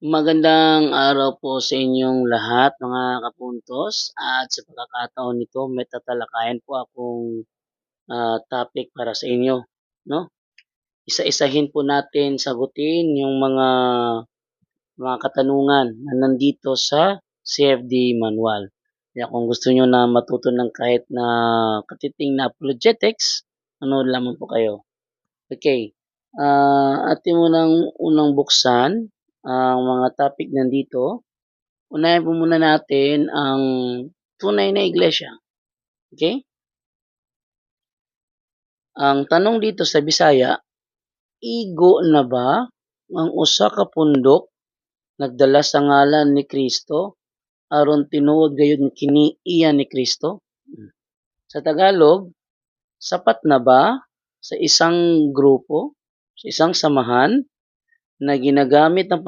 Magandang araw po sa inyong lahat mga kapuntos at sa pagkakataon nito may tatalakayin po akong, topic para sa inyo 'no. Isa-isahin po natin sagutin yung mga katanungan na nandito sa CFD manual. Kaya kung gusto niyo na matuto ng kahit na katiting na apologetics, manood lamang po kayo. Okay, atin munang unang buksan ang mga topic nandito. Unahin po muna natin ang tunay na iglesia, okey? Ang tanong dito sa Bisaya, igo na ba ang usa ka pundok nagdala sa ngalan ni Kristo aron tinuod gayud kini iya ni Kristo? Sa Tagalog, sapat na ba sa isang grupo, sa isang samahan na ginagamit ang